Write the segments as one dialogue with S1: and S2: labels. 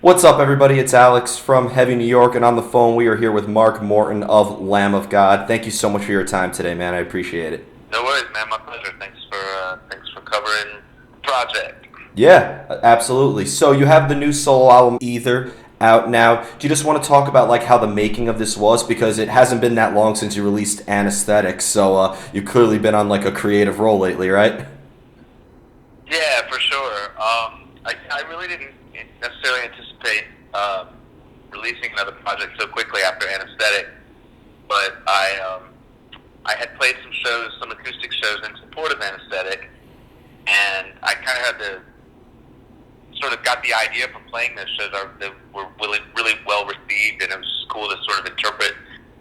S1: What's up, everybody? It's Alex from Heavy New York, and on the phone we are here with Mark Morton of Lamb of God. Thank you so much for your time today, man. I appreciate it.
S2: No worries, man. My pleasure. Thanks for covering the project.
S1: Yeah, absolutely. So you have the new solo album Ether out now. Do you just want to talk about like how the making of this was, because it hasn't been that long since you released Anesthetic, so you've clearly been on like a creative role lately, right?
S2: Yeah, for sure. I really didn't necessarily anticipate releasing another project so quickly after Anesthetic, but I had played some acoustic shows in support of Anesthetic, and I kind of had to sort of got the idea from playing those shows. They were really well received, and it was cool to sort of interpret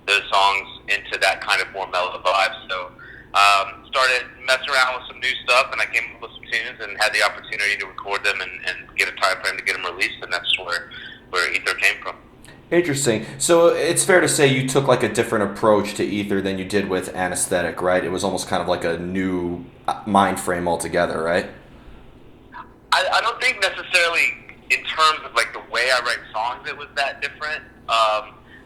S2: those songs into that kind of more mellow vibe. So started messing around with some new stuff, and I came up with some tunes and had the opportunity to record them and get a time frame to get them released, and that's where Ether came from.
S1: Interesting. So it's fair to say you took like a different approach to Ether than you did with Anesthetic, right? It was almost kind of like a new mind frame altogether, right?
S2: I don't think necessarily in terms of like the way I write songs it was that different.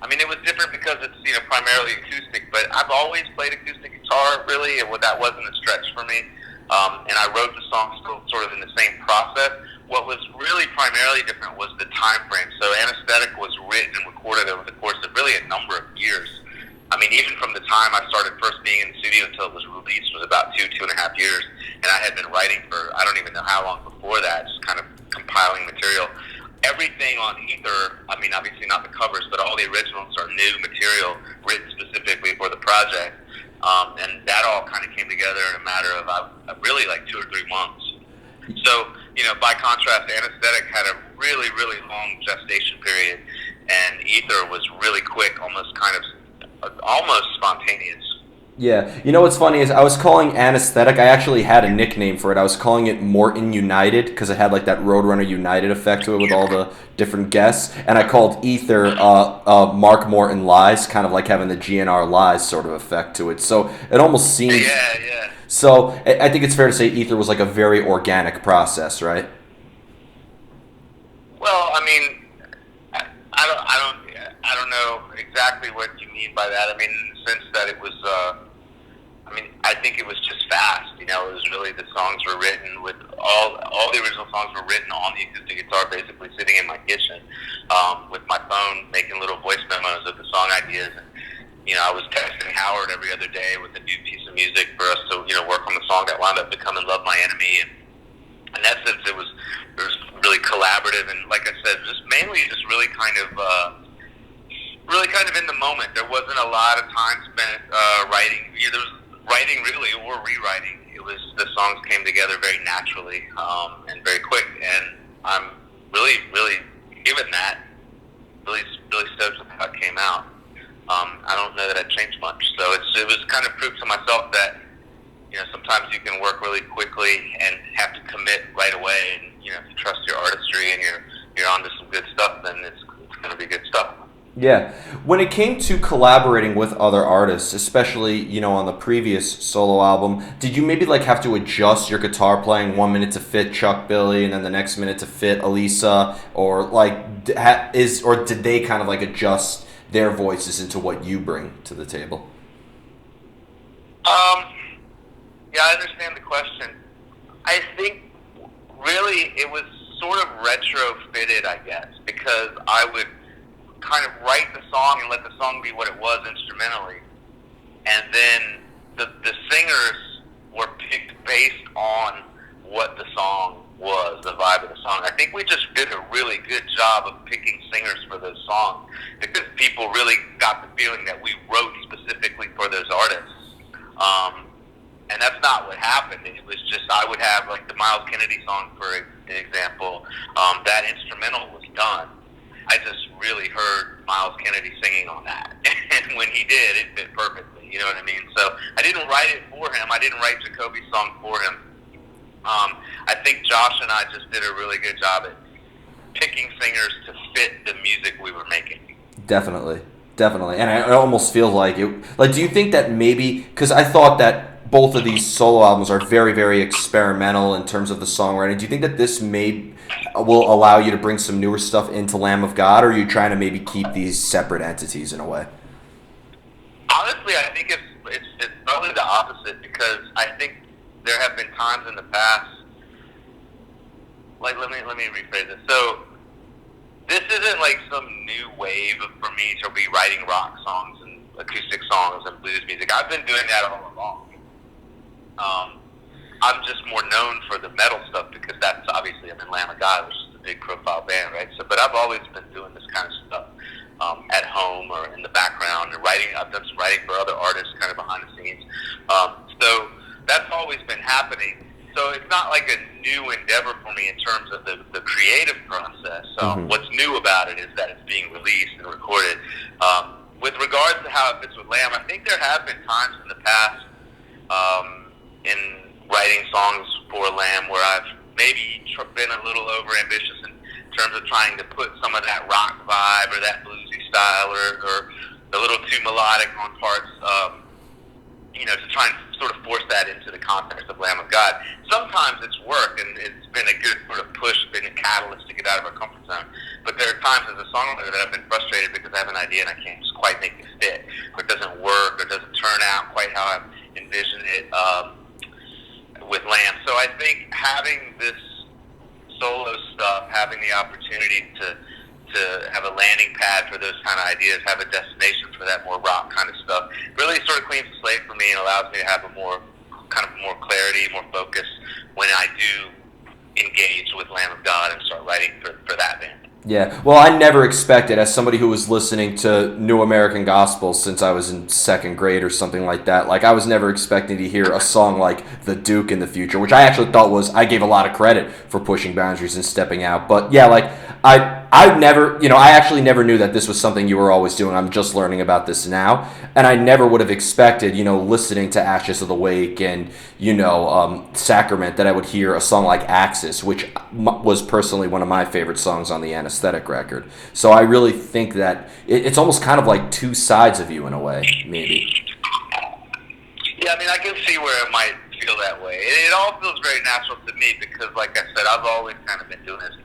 S2: I mean, it was different because it's primarily acoustic, but I've always played acoustic guitar really, and that wasn't a stretch for me. And I wrote the song still sort of in the same process. What was really primarily different was the time frame. So Anesthetic was written and recorded over the course of really a number of years. I mean, even from the time I started first being in the studio until it was released was about 2.5 years. And I had been writing for, I don't even know how long before that, just kind of compiling material. Everything on Ether, I mean, obviously not the covers, but all the originals are new material written specifically for the project. And that all kind of came together in a matter of really like 2 or 3 months. So, by contrast, Anesthetic had a really long gestation period, and Ether was really quick, almost spontaneous.
S1: Yeah. You know what's funny is I was calling Anesthetic, I actually had a nickname for it. I was calling it Morton United because it had like that Roadrunner United effect to it with all the different guests. And I called Ether Mark Morton Lies, kind of like having the GNR Lies sort of effect to it. So it almost seems...
S2: Yeah.
S1: So I think it's fair to say Ether was like a very organic process, right?
S2: Well, I mean, I don't know exactly what you mean by that. I mean, in the sense that it was, I think it was just fast. It was really the songs were written with all the original songs were written on the acoustic guitar, basically sitting in my kitchen with my phone, making little voice memos of the song ideas. And I was texting Howard every other day with a new piece of music for us to work on the song that wound up becoming "Love My Enemy." And in that sense, it was really collaborative, and like I said, mainly really kind of in the moment. There wasn't a lot of time spent writing. There was writing really or rewriting. It was the songs came together very naturally and very quick, and I'm really given that really stoked with how it came out. I don't know that I'd changed much, so it was kind of proof to myself that sometimes you can work really quickly and have to commit right away, and if you trust your artistry and you're onto some good stuff, then it's going to be good stuff.
S1: Yeah. When it came to collaborating with other artists, especially, on the previous solo album, did you maybe like have to adjust your guitar playing 1 minute to fit Chuck Billy and then the next minute to fit Elisa, or like did they kind of like adjust their voices into what you bring to the table?
S2: Yeah, I understand the question. I think really it was sort of retrofitted, I guess, because I would kind of write the song and let the song be what it was instrumentally, and then the singers were picked based on what the song was, the vibe of the song. I think we just did a really good job of picking singers for those songs because people really got the feeling that we wrote specifically for those artists. And that's not what happened. It was just I would have like the Miles Kennedy song, for example. That instrumental was done. I just really heard Miles Kennedy singing on that, and when he did, it fit perfectly. You know what I mean? So I didn't write it for him. I didn't write Jacoby's song for him. I think Josh and I just did a really good job at picking singers to fit the music we were making.
S1: Definitely, and I almost feel like it. Like, do you think that maybe because I thought that both of these solo albums are very, very experimental in terms of the songwriting. Do you think that this will allow you to bring some newer stuff into Lamb of God, or are you trying to maybe keep these separate entities in a way?
S2: Honestly, I think it's probably the opposite, because I think there have been times in the past. Like, let me rephrase this. So this isn't like some new wave for me to be writing rock songs and acoustic songs and blues music. I've been doing that all along. I'm just more known for the metal stuff because that's obviously I'm in Lamb of God, which is a big profile band, right? So, but I've always been doing this kind of stuff at home or in the background and writing. I've done some writing for other artists, kind of behind the scenes. So that's always been happening. So it's not like a new endeavor for me in terms of the creative process. What's new about it is that it's being released and recorded. With regards to how it fits with Lamb, I think there have been times in the past in writing songs for Lamb where I've maybe been a little overambitious in terms of trying to put some of that rock vibe or that bluesy style or a little too melodic on parts, to try and sort of force that into the context of Lamb of God. Sometimes it's worked, and it's been a good sort of push, been a catalyst to get out of our comfort zone. But there are times as a songwriter that I've been frustrated because I have an idea and I can't just quite make it fit, or it doesn't work, or it doesn't turn out quite how I've envisioned it with Lamb. So I think having this solo stuff, having the opportunity to have a landing pad for those kind of ideas, have a destination for that more rock kind of stuff, really sort of cleans the slate for me and allows me to have a more clarity, more focus when I do engage with Lamb of God and start writing for that band.
S1: Yeah, well, I never expected, as somebody who was listening to New American Gospel since I was in second grade or something like that, like I was never expecting to hear a song like The Duke in the future, which I actually thought I gave a lot of credit for pushing boundaries and stepping out. But yeah, like I never, I actually never knew that this was something you were always doing. I'm just learning about this now. And I never would have expected, listening to Ashes of the Wake and, Sacrament, that I would hear a song like Axis, which was personally one of my favorite songs on the Anesthetic record. So I really think that it's almost kind of like two sides of you in a way, maybe.
S2: Yeah, I mean, I can see where it might feel that way. It all feels very natural to me because, like I said, I've always kind of been doing this.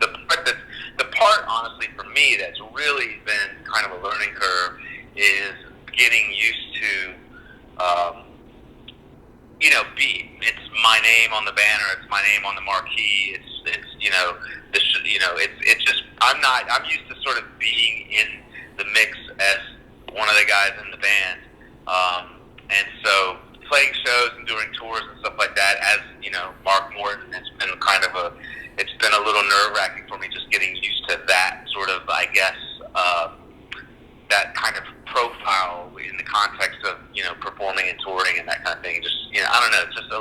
S2: The part, honestly, for me that's really been kind of a learning curve is getting used to, it's my name on the banner, it's my name on the marquee, it's just, I'm used to sort of being in the mix as one of the guys in the band. And so playing shows and doing tours and stuff like that, as, Mark Morton, it's been a little nerve-wracking for me just getting used to that sort of, I guess, that kind of profile in the context of, performing and touring and that kind of thing. Just, I don't know, it's just a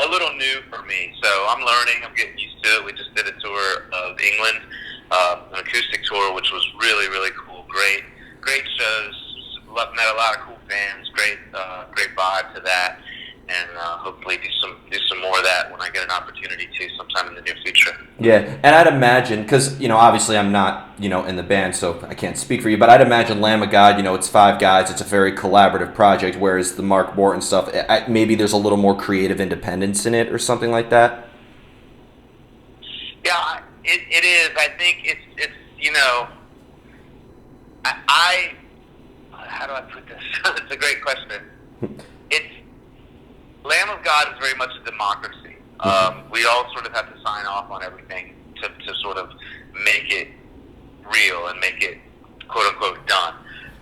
S2: little new for me. So I'm learning, I'm getting used to it. We just did a tour of England, an acoustic tour, which was really, really cool. Great shows. Met a lot of cool fans. Great vibe to that. And hopefully do some more of that when I get an opportunity to sometime in the near future.
S1: Yeah, and I'd imagine, because, obviously I'm not, in the band, so I can't speak for you, but I'd imagine Lamb of God, it's 5 guys, it's a very collaborative project, whereas the Mark Morton stuff, maybe there's a little more creative independence in it or something like that?
S2: Yeah, it is. I think it's how do I put this? It's a great question. Lamb of God is very much a democracy. We all sort of have to sign off on everything to sort of make it real and make it quote-unquote done.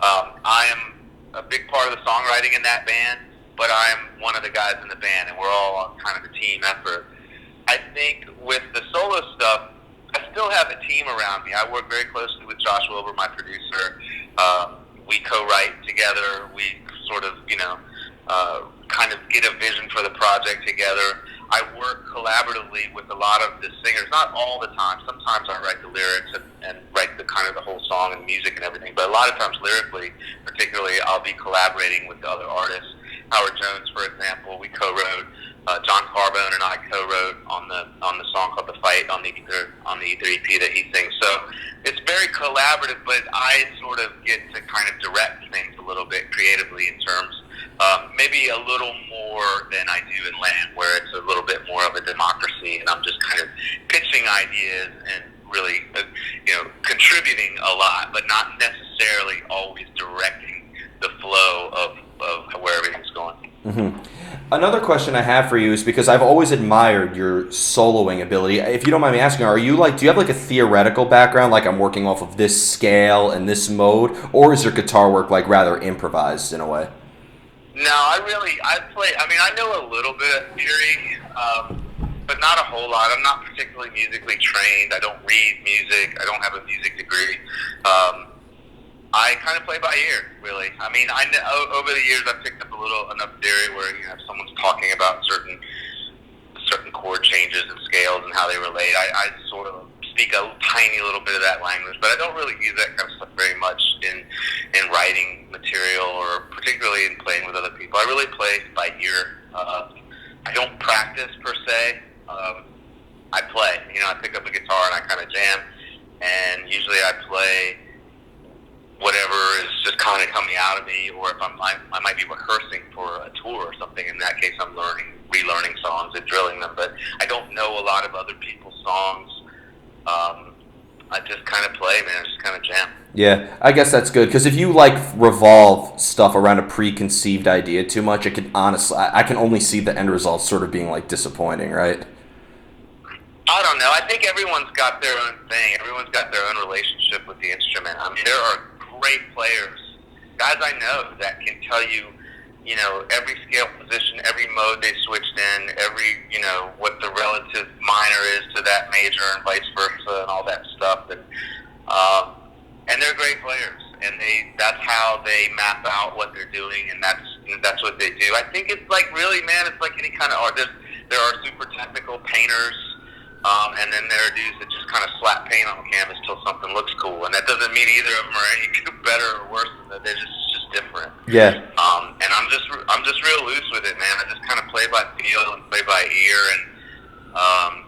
S2: I am a big part of the songwriting in that band, but I'm one of the guys in the band, and we're all kind of a team effort. I think with the solo stuff, I still have a team around me. I work very closely with Josh Wilbur, my producer. We co-write together. We sort of, kind of get a vision for the project together. I work collaboratively with a lot of the singers, not all the time. Sometimes I write the lyrics and write the kind of the whole song and music and everything. But a lot of times lyrically, particularly, I'll be collaborating with the other artists. Howard Jones, for example, we co-wrote. John Carbone and I co-wrote on the song called "The Fight" on the Ether EP that he sings. So it's very collaborative, but I sort of get to kind of direct things a little bit creatively in terms, maybe a little more than I land, where it's a little bit more of a democracy, and I'm just kind of pitching ideas and really, contributing a lot, but not necessarily always directing the flow of where everything's going.
S1: Mm-hmm. Another question I have for you is because I've always admired your soloing ability. If you don't mind me asking, do you have like a theoretical background, like I'm working off of this scale and this mode, or is your guitar work like rather improvised in a way?
S2: No, I know a little bit of theory, but not a whole lot. I'm not particularly musically trained. I don't read music. I don't have a music degree. I kind of play by ear, really. I mean, over the years I've picked up enough theory where if someone's talking about certain chord changes and scales and how they relate, I sort of speak a tiny little bit of that language, but I don't really use that kind of stuff very much in writing material or particularly in playing with other people. I really play by ear. I don't practice per se. I play. I pick up a guitar and I kind of jam, and usually I play whatever is just kind of coming out of me, or if I might be rehearsing for a tour or something. In that case, I'm relearning songs and drilling them, but I don't know a lot of other people's songs. I just kind of play, man. I just kind of jam.
S1: Yeah, I guess that's good, because if you revolve stuff around a preconceived idea too much, it can honestly, I can only see the end result sort of being disappointing, right?
S2: I don't know. I think everyone's got their own thing. Everyone's got their own relationship with the instrument. I mean, there are great players, guys I know that can tell you, every scale position, every mode they switched in, what the relative minor is to that major and vice versa and all that stuff. And they're great players, and that's how they map out what they're doing, and that's what they do. I think it's really, man, it's like any kind of art. There are super technical painters, and then there are dudes that just kind of slap paint on the canvas till something looks cool, and that doesn't mean either of them are any better or worse than that. They're just different.
S1: Yeah.
S2: And I'm just real loose with it, man. I just kind of play by feel and play by ear, and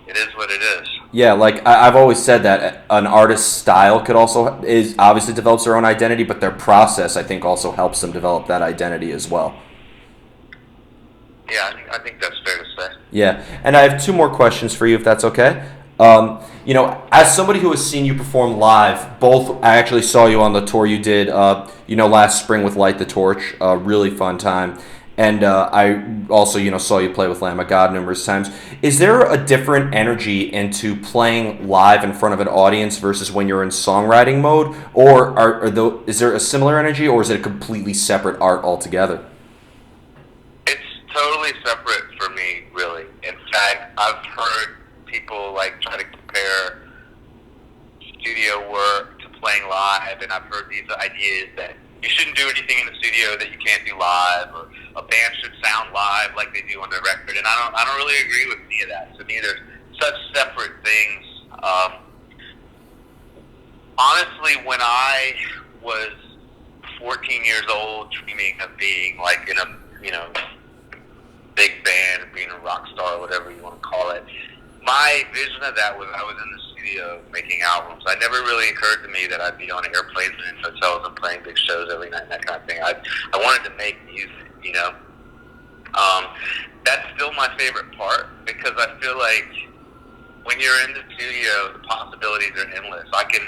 S2: it is what it is.
S1: Yeah, I've always said that an artist's style is obviously develops their own identity, but their process, I think, also helps them develop that identity as well.
S2: Yeah, I think that's fair to say.
S1: Yeah, and I have two more questions for you, if that's okay. As somebody who has seen you perform live, I actually saw you on the tour you did, last spring with Light the Torch, a really fun time. And I also, saw you play with Lamb of God numerous times. Is there a different energy into playing live in front of an audience versus when you're in songwriting mode? Or is there a similar energy, or is it a completely separate art altogether?
S2: It's totally separate for me, really. In fact, I've heard people try to compare studio work to playing live, and I've heard these ideas that you shouldn't do anything in the studio that you can't do live, or a band should sound live like they do on the record, and I don't really agree with any of that. To me, they're such separate things. Honestly, when I was 14 years old, dreaming of being in a big band, being a rock star, or whatever you want to call it, my vision of that was I was in the studio making albums. It never really occurred to me that I'd be on airplanes and in hotels and playing big shows every night and that kind of thing. I wanted to make music, That's still my favorite part, because I feel like when you're in the studio, the possibilities are endless. I can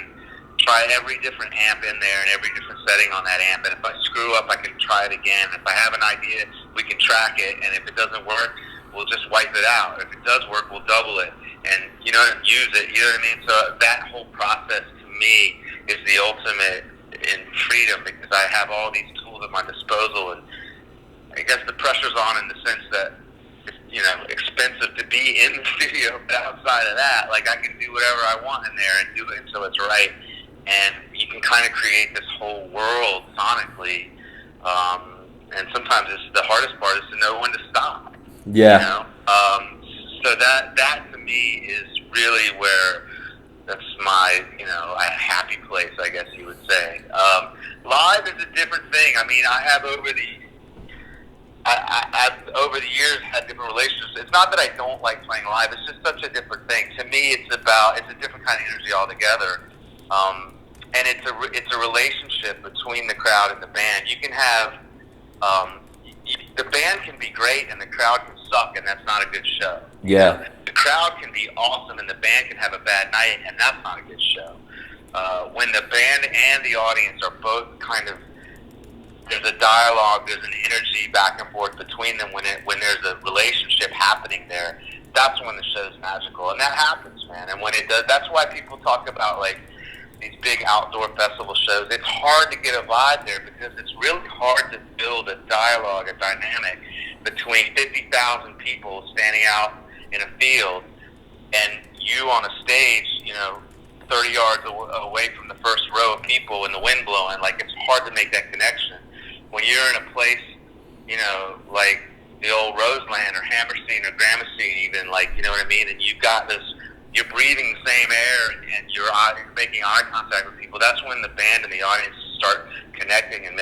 S2: try every different amp in there and every different setting on that amp, and if I screw up, I can try it again. If I have an idea, we can track it, and if it doesn't work, we'll just wipe it out. If it does work, we'll double it, and use it. You know what I mean? So that whole process to me is the ultimate in freedom, because I have all these tools at my disposal, and I guess the pressure's on in the sense that it's expensive to be in the studio, but outside of that, I can do whatever I want in there and do it until it's right, and you can kind of create this whole world sonically. And sometimes the hardest part is to know when to stop.
S1: Yeah.
S2: So that to me is really where that's my a happy place, I guess you would say. Live is a different thing. I mean, I've over the years had different relationships. It's not that I don't like playing live. It's just such a different thing. To me, it's a different kind of energy altogether. And it's a relationship between the crowd and the band. You can have the band can be great and the crowd can suck, and that's not a good show.
S1: Yeah.
S2: The crowd can be awesome and the band can have a bad night, and that's not a good show. When the band and the audience are both kind of, there's a dialogue, there's an energy back and forth between them, when there's a relationship happening there, that's when the show's magical. And that happens, man. And when it does, that's why people talk about, like, these big outdoor festival shows. It's hard to get a vibe there because it's really hard to build a dialogue, a dynamic between 50,000 people standing out in a field and you on a stage, 30 yards away from the first row of people and the wind blowing. Like, it's hard to make that connection. When you're in a place, like the old Roseland or Hammerstein or Gramercy even, like, you know what I mean? And you've got this, you're breathing the same air and you're making eye contact with people. That's when the band and the audience start connecting and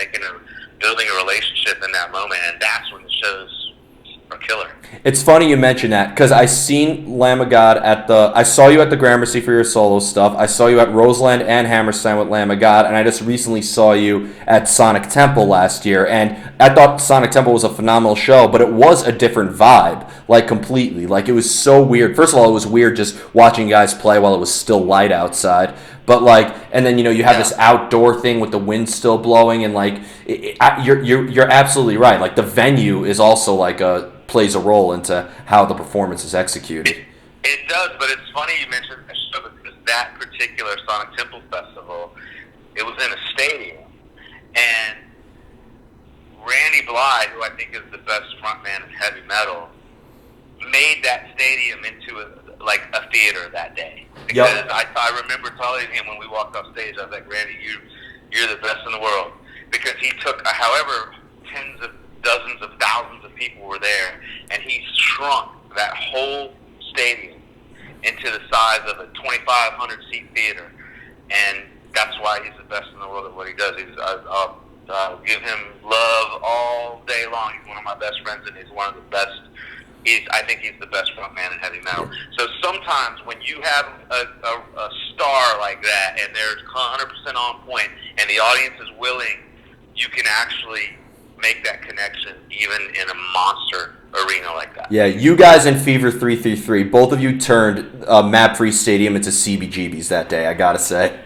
S2: building a relationship in that moment. And that's when the shows are killer.
S1: It's funny you mention that because I seen Lamb of God I saw you at the Gramercy for your solo stuff. I saw you at Roseland and Hammerstein with Lamb of God, and I just recently saw you at Sonic Temple last year. And I thought Sonic Temple was a phenomenal show, but it was a different vibe, like completely. Like, it was so weird. First of all, it was weird just watching guys play while it was still light outside. But like, and then you have this outdoor thing with the wind still blowing, and like, you're absolutely right. Like, the venue is also like plays a role into how the performance is executed.
S2: It does, but it's funny you mentioned that show because that particular Sonic Temple Festival, it was in a stadium, and Randy Blythe, who I think is the best frontman in heavy metal, made that stadium into a theater that day. Because I remember telling him when we walked off stage, I was like, Randy, you're the best in the world. Because he took, however, tens of dozens of thousands of people were there, and he shrunk that whole stadium into the size of a 2,500 seat theater. And that's why he's the best in the world at what he does. I'll give him love all day long. He's one of my best friends, and he's one of the best. I think he's the best frontman in heavy metal. So sometimes when you have a star like that, and they're 100% on point, and the audience is willing, you can actually make that connection even in a monster arena like that.
S1: Yeah, you guys in Fever 333, both of you turned Map-Free Stadium into CBGBs that day, I gotta say.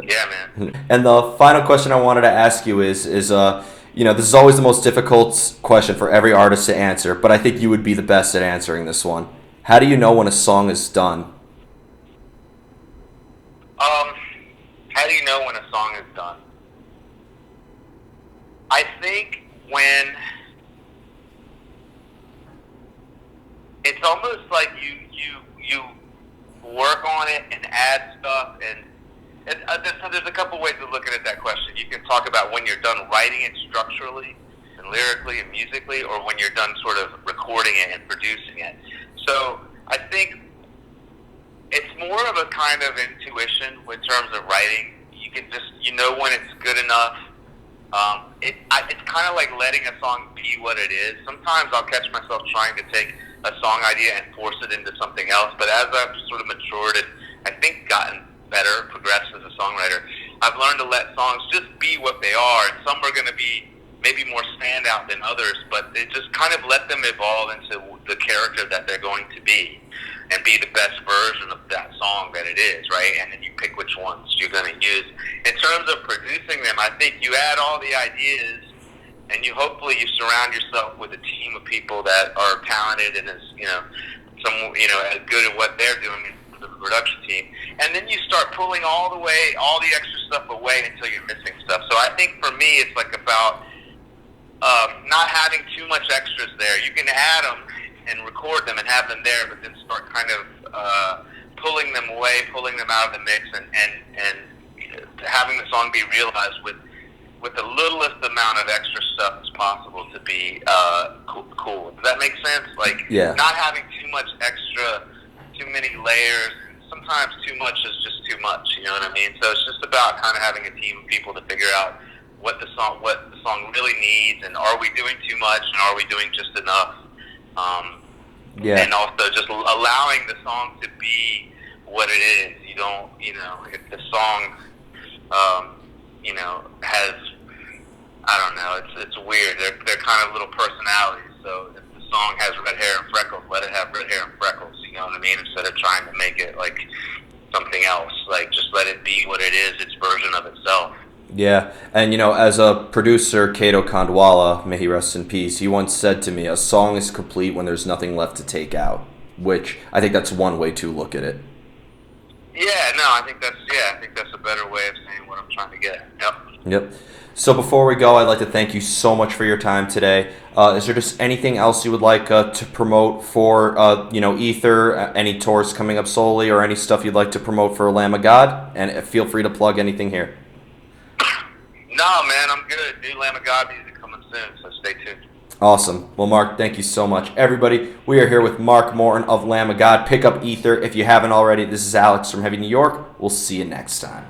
S2: Yeah, man.
S1: And the final question I wanted to ask you is this is always the most difficult question for every artist to answer, but I think you would be the best at answering this one. How do you know when a song is done?
S2: How do you know when a song is done? I think when it's almost like you work on it and add stuff, and there's a couple ways of looking at that question. You can talk about when you're done writing it structurally and lyrically and musically, or when you're done sort of recording it and producing it. So I think it's more of a kind of intuition in terms of writing. You can just, when it's good enough. It's kind of like letting a song be what it is. Sometimes I'll catch myself trying to take a song idea and force it into something else. But as I've sort of matured and I think gotten better, progressed as a songwriter, I've learned to let songs just be what they are. And some are going to be maybe more standout than others, but it just kind of let them evolve into the character that they're going to be and be the best version of that song that it is, right? And then you pick which ones you're going to use. In terms of producing them, I think you add all the ideas, and hopefully you surround yourself with a team of people that are talented and as good at what they're doing as the production team. And then you start pulling all the extra stuff away until you're missing stuff. So I think for me, it's like about not having too much extras there. You can add them and record them and have them there, but then start kind of pulling them away, pulling them out of the mix, and having the song be realized with the littlest amount of extra stuff as possible to be cool. Does that make sense? Like, not having too much extra, too many layers. Sometimes too much is just too much, you know what I mean? So it's just about kind of having a team of people to figure out what the song really needs, and are we doing too much, and are we doing just enough? And also just allowing the song to be what it is. You don't, if the song, has I don't know. It's weird. They're kind of little personalities. So if the song has red hair and freckles, let it have red hair and freckles. You know what I mean? Instead of trying to make it like something else, like just let it be what it is, its version of itself.
S1: Yeah, and as a producer, Kato Kandwala, may he rest in peace, he once said to me, "A song is complete when there's nothing left to take out," which I think that's one way to look at it.
S2: Yeah, no, I think that's a better way of saying what I'm trying to get. Yep.
S1: Yep. So before we go, I'd like to thank you so much for your time today. Is there just anything else you would like to promote for, Ether, any tours coming up solely, or any stuff you'd like to promote for Lamb of God? And feel free to plug anything here.
S2: No, man, I'm good. New Lamb of God music coming soon, so stay tuned.
S1: Awesome. Well, Mark, thank you so much. Everybody, we are here with Mark Morton of Lamb of God. Pick up Ether if you haven't already. This is Alex from Heavy New York. We'll see you next time.